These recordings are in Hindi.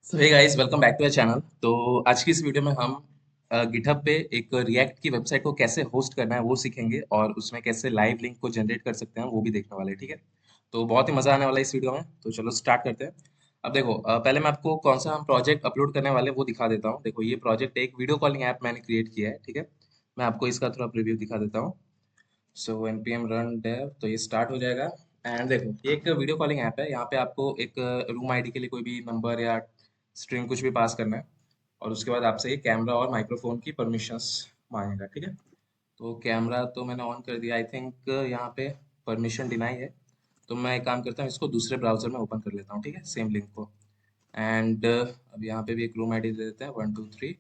So hey guys, welcome back to our channel. तो आज की इस वीडियो में हम गिटहब पे एक रिएक्ट की वेबसाइट को कैसे होस्ट करना है वो सीखेंगे, और उसमें कैसे लाइव लिंक को जनरेट कर सकते हैं वो भी देखने वाले हैं। ठीक है, तो बहुत ही मजा आने वाला है इस वीडियो में। तो चलो स्टार्ट करते हैं। अब देखो, पहले मैं आपको कौन सा हम प्रोजेक्ट अपलोड करने वाले हैं वो दिखा देता हूँ। देखो, ये प्रोजेक्ट एक वीडियो कॉलिंग ऐप मैंने क्रिएट किया है। ठीक है, मैं आपको इसका थोड़ा प्रीव्यू दिखा देता हूँ। सो npm run dev, तो ये स्टार्ट हो जाएगा। एंड देखो, ये एक वीडियो कॉलिंग ऐप है। यहाँ पे आपको एक रूम आईडी के लिए कोई भी नंबर या स्ट्रिंग कुछ भी पास करना है, और उसके बाद आपसे ये कैमरा और माइक्रोफोन की परमिशंस मांगेगा। ठीक है, तो कैमरा तो मैंने ऑन कर दिया। आई थिंक यहाँ पे परमिशन डिनाई है, तो मैं एक काम करता हूँ, इसको दूसरे ब्राउजर में ओपन कर लेता हूँ। ठीक है, सेम लिंक को। एंड अब यहाँ पे भी एक रूम आईडी दे देते हैं, 1 2 3।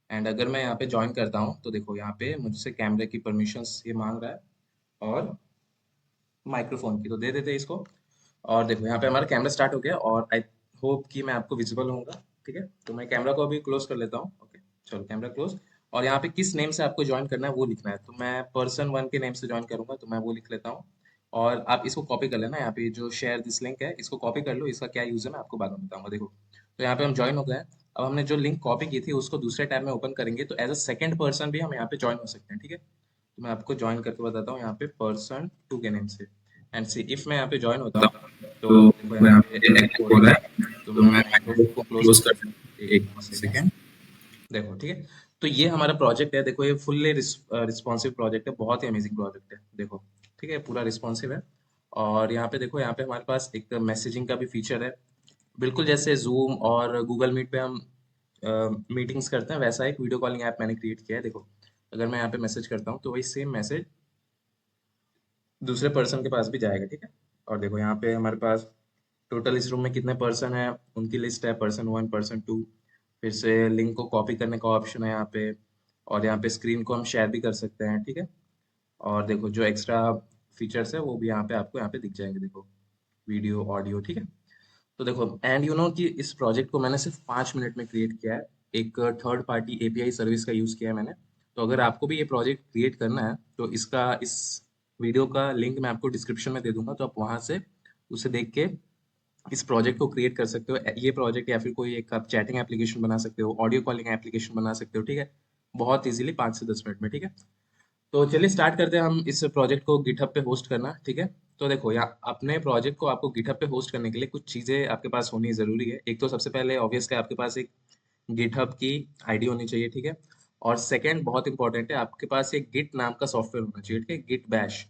एंड अगर मैं यहाँ पे ज्वाइन करता हूँ तो देखो, यहाँ पे मुझसे कैमरे की परमिशंस ये मांग रहा है, और माइक्रोफोन की तो दे देते हैं इसको। और देखो, यहाँ पे हमारा कैमरा स्टार्ट हो गया, और आई होप कि मैं आपको विजिबल होऊंगा। ठीक है, तो मैं कैमरा को अभी क्लोज कर लेता हूँ। ओके, चलो कैमरा क्लोज। और यहाँ पे किस नेम से आपको ज्वाइन करना है वो लिखना है, तो मैं पर्सन 1 के नेम से ज्वाइन करूंगा, तो मैं वो लिख लेता हूँ। और आप इसको कॉपी कर लेना, यहाँ पे जो शेयर दिस लिंक है इसको कॉपी कर लो। इसका क्या यूज है मैं आपको बाद में बताऊंगा। देखो, तो यहाँ पे हम ज्वाइन हो गए हैं। अब हमने जो लिंक कॉपी की थी उसको दूसरे टैब में ओपन करेंगे, तो एज अ सेकंड पर्सन भी हम यहाँ पे ज्वाइन हो सकते हैं। ठीक है, तो मैं आपको ज्वाइन करके बताता हूँ यहाँ पे पर्सन 2 के नेम से। एंड सी, इफ मैं यहाँ पे ज्वाइन होता हूँ तो देखो यहाँ पे एको हो रहा है। तो मैं माइक्रोफोन को क्लोज कर देता हूँ, एक सेकेंड। देखो, ठीक है, तो ये हमारा प्रोजेक्ट है। देखो, ये फुल्ली रिस्पॉन्सिव प्रोजेक्ट है, बहुत ही अमेजिंग प्रोजेक्ट है। देखो, ठीक है, पूरा रिस्पॉन्सिव है। और यहाँ पे देखो, यहाँ पे हमारे पास एक मैसेजिंग का भी फीचर है। बिल्कुल जैसे जूम और गूगल मीट पे हम मीटिंग्स करते हैं, वैसा एक वीडियो कॉलिंग ऐप मैंने क्रिएट किया है। देखो, अगर मैं यहाँ पे मैसेज करता हूँ तो वही सेम मैसेज दूसरे पर्सन के पास भी जाएगा। ठीक है, और देखो यहाँ पे हमारे पास टोटल इस रूम में कितने पर्सन है उनकी लिस्ट है, पर्सन 1 पर्सन 2। फिर से लिंक को कॉपी करने का ऑप्शन है यहाँ पे, और यहाँ पे स्क्रीन को हम शेयर भी कर सकते हैं। ठीक है, और देखो जो एक्स्ट्रा फीचर्स है वो भी यहाँ पे आपको यहाँ पे दिख जाएंगे। देखो, वीडियो ऑडियो। ठीक है, तो देखो, एंड यू नो कि इस प्रोजेक्ट को मैंने सिर्फ 5 मिनट में क्रिएट किया है। एक थर्ड पार्टी एपीआई सर्विस का यूज किया है मैंने। तो अगर आपको भी ये प्रोजेक्ट क्रिएट करना है तो इसका, इस वीडियो का लिंक मैं आपको डिस्क्रिप्शन में दे दूंगा, तो आप वहां से उसे देख के इस प्रोजेक्ट को क्रिएट कर सकते हो। ये प्रोजेक्ट या फिर कोई एक आप चैटिंग एप्लीकेशन बना सकते हो, ऑडियो कॉलिंग एप्लीकेशन बना सकते हो। ठीक है, बहुत इजीली 5 से 10 मिनट में। ठीक है, तो चलिए स्टार्ट करते हैं हम इस प्रोजेक्ट को गिटहब पे होस्ट करना। ठीक है, तो देखो, यहाँ अपने प्रोजेक्ट को आपको गिटहब पे होस्ट करने के लिए कुछ चीजें आपके पास होनी जरूरी है। एक तो सबसे पहले ऑब्वियसली आपके पास एक गिटहब की आईडी होनी चाहिए। ठीक है, और सेकंड बहुत इंपॉर्टेंट है, आपके पास एक गिट नाम का सॉफ्टवेयर होना चाहिए। ठीक है, गिट बैश।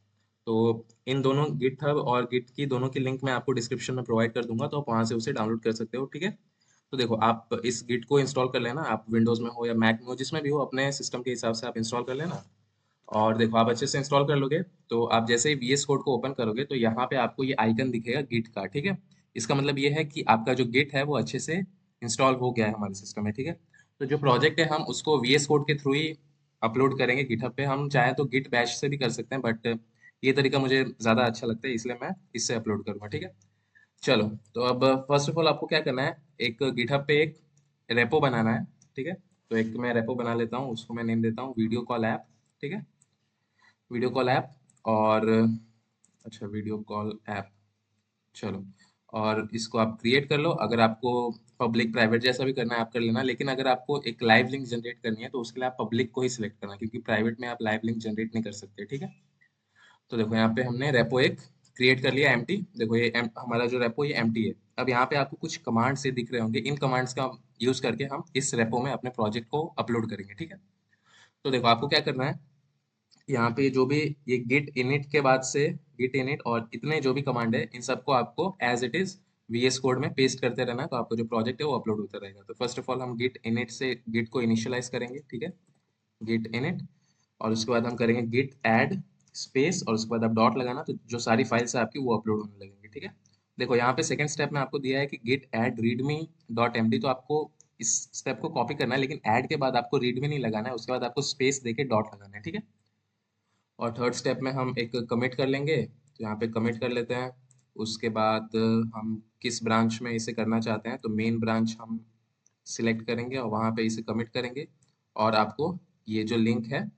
तो इन दोनों, गिटहब और गिट की दोनों की लिंक मैं आपको डिस्क्रिप्शन में प्रोवाइड कर दूंगा, तो आप वहां से उसे डाउनलोड कर सकते हो। ठीक है, तो देखो, आप इस गिट को इंस्टॉल कर लेना। आप विंडोज में हो या मैक में हो, जिसमें भी हो, अपने सिस्टम के हिसाब से आप इंस्टॉल कर लेना। और देखो, आप अच्छे से इंस्टॉल कर लोगे तो आप जैसे ही वीएस कोड को ओपन करोगे तो यहाँ पे आपको ये आइकन दिखेगा गिट का। ठीक है, इसका मतलब ये है कि आपका जो गिट है वो अच्छे से इंस्टॉल हो गया है हमारे सिस्टम में। ठीक है, तो जो प्रोजेक्ट है हम उसको वीएस कोड के थ्रू ही अपलोड करेंगे गिटहब पे। हम चाहे तो गिट बैश से भी कर सकते हैं, बट ये तरीका मुझे ज़्यादा अच्छा लगता है, इसलिए मैं इससे अपलोड करूँगा। ठीक है, चलो, तो अब फर्स्ट ऑफ ऑल आपको क्या करना है, एक गिटहब पे एक रेपो बनाना है। ठीक है, तो एक मैं रेपो बना लेता हूँ, उसको मैं नेम देता हूँ वीडियो कॉल ऐप। ठीक है, वीडियो कॉल ऐप। और अच्छा, वीडियो कॉल ऐप। चलो, और इसको आप क्रिएट कर लो। अगर आपको पब्लिक प्राइवेट जैसा भी करना है आप कर लेना, लेकिन अगर आपको एक लाइव लिंक जनरेट करनी है तो उसके लिए आप पब्लिक को ही सिलेक्ट करना, क्योंकि प्राइवेट में आप लाइव लिंक जनरेट नहीं कर सकते। ठीक है, तो देखो, यहाँ पे हमने रेपो एक क्रिएट कर लिया, एम्प्टी। देखो, ये हमारा जो रेपो ये एम्प्टी है। अब यहाँ पे आपको कुछ कमांड्स ये दिख रहे होंगे, इन कमांड्स का यूज करके हम इस रेपो में अपने प्रोजेक्ट को अपलोड करेंगे। ठीक है, तो देखो, आपको क्या करना है, यहाँ पे जो भी ये गिट इनिट के बाद से, गिट इनिट और इतने जो भी कमांड है, इन सबको आपको as it is VS code में पेस्ट करते रहना, तो आपका जो प्रोजेक्ट है वो अपलोड होता रहेगा। तो फर्स्ट ऑफ ऑल हम गिट इनिट से गिट को इनिशियलाइज करेंगे। ठीक है, गिट इनिट, और उसके बाद हम करेंगे गिट ऐड स्पेस, और उसके बाद आप डॉट लगाना, तो जो सारी फाइल्स है आपकी वो अपलोड होने लगेंगी। ठीक है, देखो, यहाँ पे सेकंड स्टेप में आपको दिया है कि git add readme dot MD, तो आपको इस स्टेप को कॉपी करना है, लेकिन ऐड के बाद आपको रीडमी नहीं लगाना है, उसके बाद आपको स्पेस देके डॉट लगाना है। ठीक है, और थर्ड स्टेप में हम एक कमिट कर लेंगे, तो यहाँ पे कमिट कर लेते हैं। उसके बाद हम किस ब्रांच में इसे करना चाहते हैं, तो मेन ब्रांच हम सिलेक्ट करेंगे और वहाँ पे इसे कमिट करेंगे। और आपको ये जो लिंक है,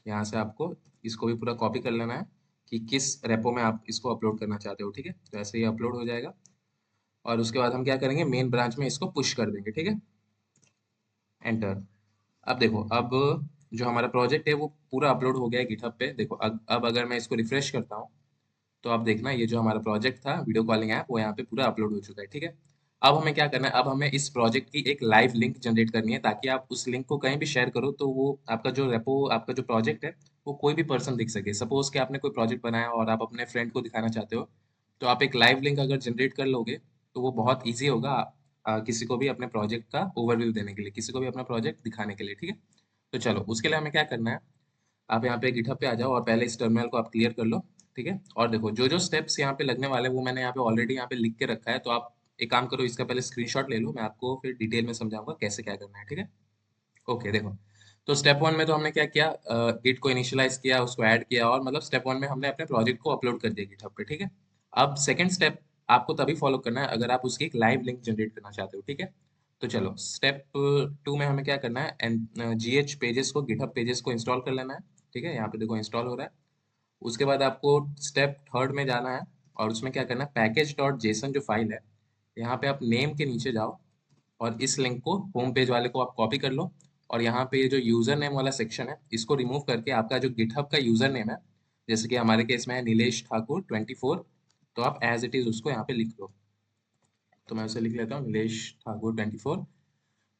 यहाँ से आपको इसको भी पूरा कॉपी कर लेना है कि किस रेपो में आप इसको अपलोड करना चाहते हो। ठीक है, तो ऐसे ही अपलोड हो जाएगा। और उसके बाद हम क्या करेंगे, मेन ब्रांच में इसको पुश कर देंगे, ठीक है। एंटर। अब देखो, अब जो हमारा प्रोजेक्ट है वो पूरा अपलोड हो गया है गिटहब पे। देखो अब अगर मैं इसको रिफ्रेश करता हूँ तो आप देखना, ये जो हमारा प्रोजेक्ट था वीडियो कॉलिंग ऐप, वो यहाँ पे पूरा अपलोड हो चुका है, ठीक है। अब हमें क्या करना है, अब हमें इस प्रोजेक्ट की एक लाइव लिंक जनरेट करनी है, ताकि आप उस लिंक को कहीं भी शेयर करो तो वो आपका जो रेपो, आपका जो प्रोजेक्ट है, वो कोई भी पर्सन देख सके। सपोज कि आपने कोई प्रोजेक्ट बनाया और आप अपने फ्रेंड को दिखाना चाहते हो, तो आप एक लाइव लिंक अगर जनरेट कर लोगे तो वो बहुत ईजी होगा किसी को भी अपने प्रोजेक्ट का ओवरव्यू देने के लिए, किसी को भी अपना प्रोजेक्ट दिखाने के लिए, ठीक है। तो चलो, उसके लिए हमें क्या करना है, आप यहाँ पे गिटहब पे आ जाओ और पहले इस टर्मिनल को आप क्लियर कर लो, ठीक है। और देखो, जो जो स्टेप्स यहाँ पे लगने वाले हैं वो मैंने यहाँ पे ऑलरेडी यहाँ पे लिख के रखा है, तो आप एक काम करो, इसका पहले स्क्रीनशॉट ले लो, मैं आपको फिर डिटेल में समझाऊंगा कैसे क्या करना है, ठीक है। ओके, देखो, तो स्टेप वन में तो हमने क्या किया, गिट को इनिशियलाइज किया, उसको ऐड किया, और मतलब स्टेप वन में हमने अपने प्रोजेक्ट को अपलोड कर दिया गिटहब पे, ठीक है। अब सेकंड स्टेप आपको तभी फॉलो करना है अगर आप उसकी एक लाइव लिंक जनरेट करना चाहते हो, ठीक है। तो चलो, स्टेप टू में हमें क्या करना है, एन जी एच पेजेस को, गिटहब पेजेस को इंस्टॉल कर लेना है, ठीक है। यहाँ पे देखो इंस्टॉल हो रहा है। उसके बाद आपको स्टेप थर्ड में जाना है, और उसमें क्या करना है, पैकेज डॉट जेसन जो फाइल है, यहाँ पे आप नेम के नीचे जाओ, और इस लिंक को, होम पेज वाले को आप कॉपी कर लो, और यहाँ पे ये जो यूजर नेम वाला सेक्शन है इसको रिमूव करके आपका जो गिटहब का यूजर नेम है, जैसे कि हमारे केस में है नीलेश ठाकुर 24, तो आप एज इट इज उसको यहाँ पे लिख लो। तो मैं उसे लिख लेता हूँ, नीलेश ठाकुर 24।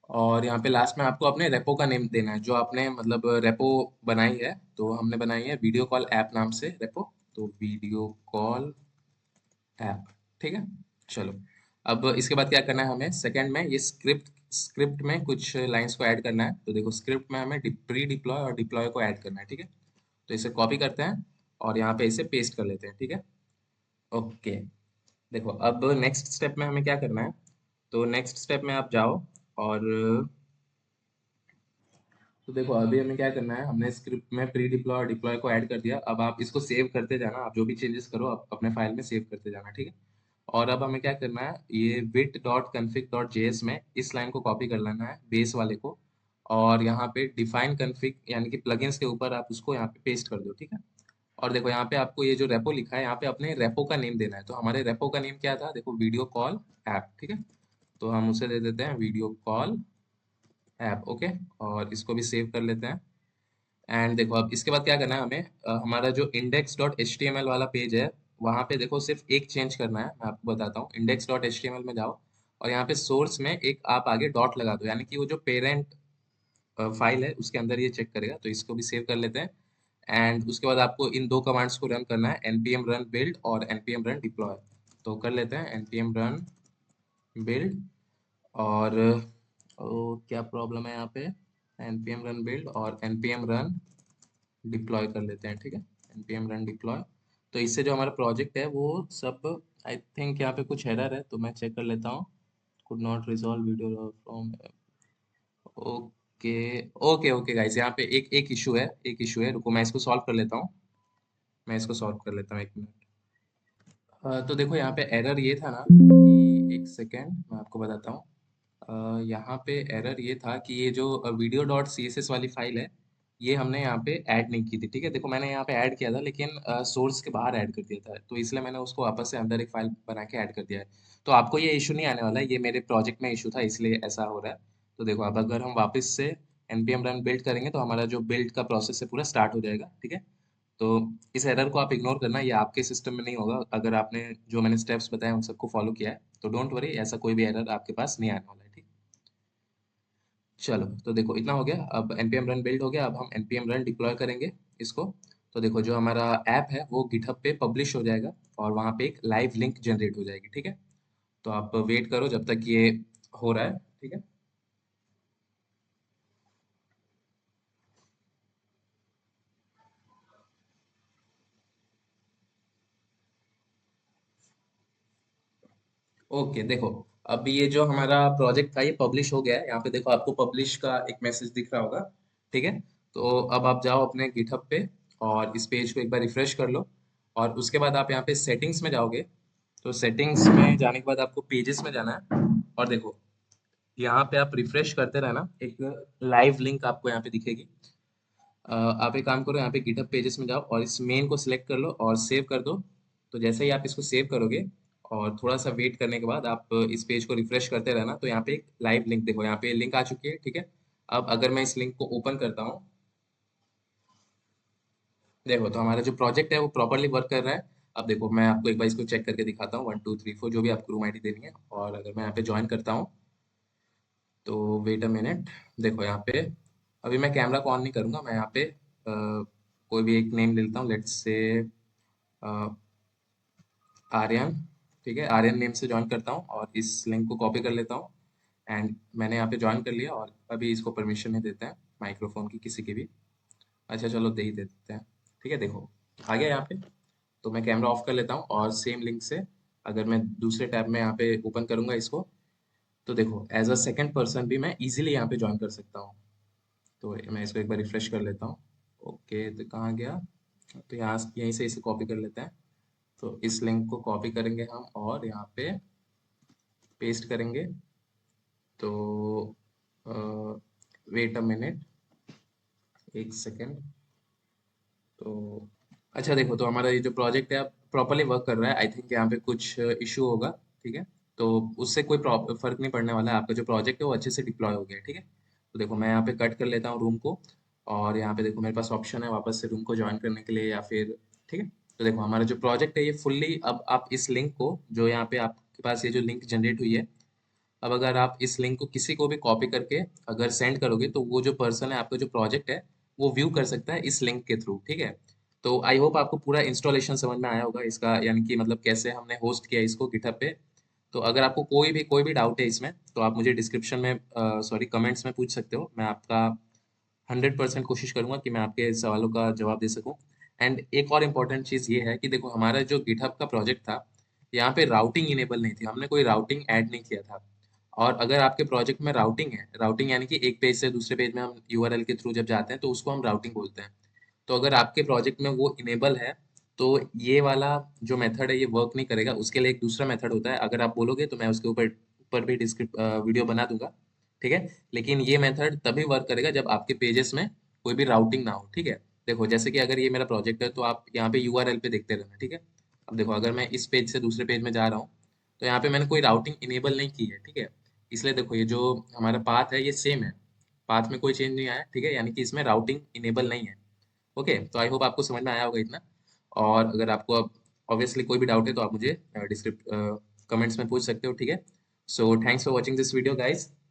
और यहाँ पे लास्ट में आपको अपने रेपो का नेम देना है, जो आपने मतलब रेपो बनाई है, तो हमने बनाई है वीडियो कॉल ऐप नाम से रेपो, तो वीडियो कॉल ऐप, ठीक है। चलो, अब इसके बाद क्या करना है हमें, सेकंड में ये स्क्रिप्ट स्क्रिप्ट में कुछ लाइंस को ऐड करना है। तो देखो, स्क्रिप्ट में हमें प्री डिप्लॉय और डिप्लॉय को ऐड करना है, ठीक है। तो इसे कॉपी करते हैं और यहाँ पे इसे पेस्ट कर लेते हैं, ठीक है। ओके, देखो, अब नेक्स्ट स्टेप में हमें क्या करना है, तो नेक्स्ट स्टेप में आप जाओ, और तो देखो, अभी हमें क्या करना है, हमने स्क्रिप्ट में प्री डिप्लॉय और डिप्लॉय को ऐड कर दिया। अब आप इसको सेव करते जाना, आप जो भी चेंजेस करो आप अपने फाइल में सेव करते जाना, ठीक है। और अब हमें क्या करना है, ये विट डॉट कन्फिग डॉट जेएस में इस लाइन को कॉपी कर लेना है, बेस वाले को, और यहाँ पे डिफाइन कन्फिग यानी कि प्लगइन्स के ऊपर आप उसको यहाँ पे पेस्ट कर दो, ठीक है। और देखो, यहाँ पे आपको ये जो रेपो लिखा है, यहाँ पे अपने रेपो का नेम देना है। तो हमारे रेपो का नेम क्या था, देखो, वीडियो कॉल ऐप, ठीक है। तो हम उसे दे देते हैं वीडियो कॉल ऐप, ओके। और इसको भी सेव कर लेते हैं। एंड देखो, अब इसके बाद क्या करना है हमें, हमारा जो index dot H T M L वाला पेज है, वहाँ पे देखो सिर्फ एक चेंज करना है, मैं आपको बताता हूँ। Index dot H T M L में जाओ, और यहाँ पे सोर्स में एक आप आगे डॉट लगा दो, यानी कि वो जो पेरेंट फाइल है उसके अंदर ये चेक करेगा। तो इसको भी सेव कर लेते हैं। एंड उसके बाद आपको इन दो कमांड्स को रन करना है, npm रन बिल्ड और npm रन डिप्लॉय। तो कर लेते हैं npm रन बिल्ड, और क्या प्रॉब्लम है यहाँ पे, npm रन बिल्ड और npm रन डिप्लॉय कर लेते हैं, ठीक है। npm run deploy. तो इससे जो हमारा प्रोजेक्ट है वो सब, आई थिंक यहाँ पे कुछ एरर है, तो मैं चेक कर लेता हूँ। Could not resolve video from, okay, okay, okay guys, यहाँ पे एक इशू है, एक इशू है, रुको मैं इसको सॉल्व कर लेता हूँ। मैं इसको सॉल्व कर लेता हूँ, एक मिनट। तो देखो, यहाँ पे एरर ये था ना कि, एक सेकेंड मैं आपको बताता हूँ। यहाँ पे एरर ये था कि ये जो video dot C S S वाली फाइल है, ये हमने यहाँ पे ऐड नहीं की थी, ठीक है। देखो, मैंने यहाँ पे ऐड किया था, लेकिन सोर्स के बाहर ऐड कर दिया था, तो इसलिए मैंने उसको वापस से अंदर एक फाइल बना के ऐड कर दिया है। तो आपको ये इशू नहीं आने वाला है, ये मेरे प्रोजेक्ट में इशू था इसलिए ऐसा हो रहा है। तो देखो, अब अगर हम वापस से npm रन बिल्ड करेंगे तो हमारा जो बिल्ड का प्रोसेस है पूरा स्टार्ट हो जाएगा, ठीक है। तो इस एरर को आप इग्नोर करना, ये आपके सिस्टम में नहीं होगा अगर आपने जो मैंने स्टेप्स बताए उन सबको फॉलो किया है, तो डोंट वरी, ऐसा कोई भी एरर आपके पास नहीं आने वाला है, ठीक। चलो, तो देखो, इतना हो गया। अब npm रन बिल्ड हो गया, अब हम npm रन डिप्लॉय करेंगे इसको। तो देखो, जो हमारा ऐप है वो गिटहब पे पब्लिश हो जाएगा, और वहाँ पे एक लाइव लिंक जनरेट हो जाएगी, ठीक है। तो आप वेट करो जब तक ये हो रहा है, ठीक है। ओके, देखो, अब ये जो हमारा प्रोजेक्ट था ये पब्लिश हो गया है, यहाँ पे देखो आपको पब्लिश का एक मैसेज दिख रहा होगा, ठीक है। तो अब आप जाओ अपने गिटहब पे, और इस पेज को एक बार रिफ्रेश कर लो, और उसके बाद आप यहाँ पे सेटिंग्स में जाओगे। तो सेटिंग्स में जाने के बाद आपको पेजेस में जाना है, और देखो, यहाँ पे आप रिफ्रेश करते रहना, एक लाइव लिंक आपको यहाँ पे दिखेगी। आप एक काम करो, यहाँ पे गिटहब पेजेस में जाओ और इस मेन को सिलेक्ट कर लो और सेव कर दो। तो जैसे ही आप इसको सेव करोगे, और थोड़ा सा वेट करने के बाद आप इस पेज को रिफ्रेश करते रहना। तो यहाँ पे एक लाइव लिंक देखो, यहाँ पे लिंक आ चुकी है, ठीक है। अब अगर मैं इस लिंक को ओपन करता हूँ, देखो तो हमारा जो प्रोजेक्ट है वो प्रॉपरली वर्क कर रहा है। अब देखो मैं आपको एक बार इसको चेक करके दिखाता हूँ, 1 2 3 4 जो भी आपको रूम आईडी देनी है। और अगर मैं यहाँ पे ज्वाइन करता हूँ तो वेट अ मिनट, देखो यहाँ पे अभी मैं कैमरा को ऑन नहीं करूंगा। मैं यहाँ पे कोई भी एक नेम ले लेता हूँ, लेट्स से आर्यन, ठीक है। आर्यन नेम से ज्वाइन करता हूँ और इस लिंक को कॉपी कर लेता हूँ। एंड मैंने यहाँ पे ज्वाइन कर लिया और अभी इसको परमिशन नहीं देते हैं माइक्रोफोन की किसी की भी। अच्छा चलो दे ही देते हैं, ठीक है। देखो आ गया यहाँ पे। तो मैं कैमरा ऑफ कर लेता हूँ और सेम लिंक से अगर मैं दूसरे टैब में यहाँ पे ओपन करूंगा इसको, तो देखो एज अ सेकंड पर्सन भी मैं इजीली यहाँ पे ज्वाइन कर सकता हूँ। तो मैं इसको एक बार रिफ्रेश कर लेता हूँ। ओके तो कहाँ गया, तो यहाँ यहीं से इसे कॉपी कर लेते हैं। तो इस लिंक को कॉपी करेंगे हम और यहाँ पे पेस्ट करेंगे। तो वेट अ मिनट, एक सेकेंड। तो अच्छा देखो, तो हमारा ये जो प्रोजेक्ट है अब प्रॉपरली वर्क कर रहा है। आई थिंक यहाँ पे कुछ इशू होगा, ठीक है। तो उससे कोई फर्क नहीं पड़ने वाला है, आपका जो प्रोजेक्ट है वो अच्छे से डिप्लॉय हो गया है, ठीक है। तो देखो मैं यहाँ पे कट कर लेता हूँ रूम को। और यहाँ पे देखो मेरे पास ऑप्शन है वापस से रूम को ज्वाइन करने के लिए या फिर, ठीक है। तो देखो हमारा जो प्रोजेक्ट है ये फुल्ली, अब आप इस लिंक को जो यहाँ पे आपके पास ये जो लिंक जनरेट हुई है, अब अगर आप इस लिंक को किसी को भी कॉपी करके अगर सेंड करोगे तो वो जो पर्सन है, आपका जो प्रोजेक्ट है वो व्यू कर सकता है इस लिंक के थ्रू, ठीक है। तो आई होप आपको पूरा इंस्टॉलेशन समझ में आया होगा इसका, यानी कि मतलब कैसे हमने होस्ट किया इसको गिटहब पे। तो अगर आपको कोई भी डाउट है इसमें तो आप मुझे डिस्क्रिप्शन में, सॉरी, कमेंट्स में पूछ सकते हो। मैं आपका 100% कोशिश करूंगा कि मैं आपके सवालों का जवाब दे सकूं। एंड एक और इम्पोर्टेंट चीज़ ये है कि देखो हमारा जो गिटहब का प्रोजेक्ट था, यहाँ पे राउटिंग इनेबल नहीं थी, हमने कोई राउटिंग ऐड नहीं किया था। और अगर आपके प्रोजेक्ट में राउटिंग है, राउटिंग यानी कि एक पेज से दूसरे पेज में हम यूआरएल के थ्रू जब जाते हैं तो उसको हम राउटिंग बोलते हैं। तो अगर आपके प्रोजेक्ट में वो इनेबल है तो ये वाला जो मेथड है ये वर्क नहीं करेगा। उसके लिए एक दूसरा मेथड होता है, अगर आप बोलोगे तो मैं उसके ऊपर ऊपर भी डिस्क्रिप वीडियो बना दूंगा, ठीक है। लेकिन ये मेथड तभी वर्क करेगा जब आपके पेजेस में कोई भी राउटिंग ना हो, ठीक है। देखो जैसे कि अगर ये मेरा प्रोजेक्ट है तो आप यहाँ पे यूआरएल पे देखते रहना, ठीक है। अब देखो अगर मैं इस पेज से दूसरे पेज में जा रहा हूँ तो यहाँ पे मैंने कोई राउटिंग इनेबल नहीं की है, ठीक है। इसलिए देखो ये जो हमारा पाथ है ये सेम है, पाथ में कोई चेंज नहीं आया, ठीक है, यानी कि इसमें राउटिंग इनेबल नहीं है। ओके तो आई होप आपको समझ में आया होगा इतना। और अगर आपको अब ऑब्वियसली कोई भी डाउट है तो आप मुझे डिस्क्रिप्ट कमेंट्स में पूछ सकते हो, ठीक है। So thanks for watching this video guys.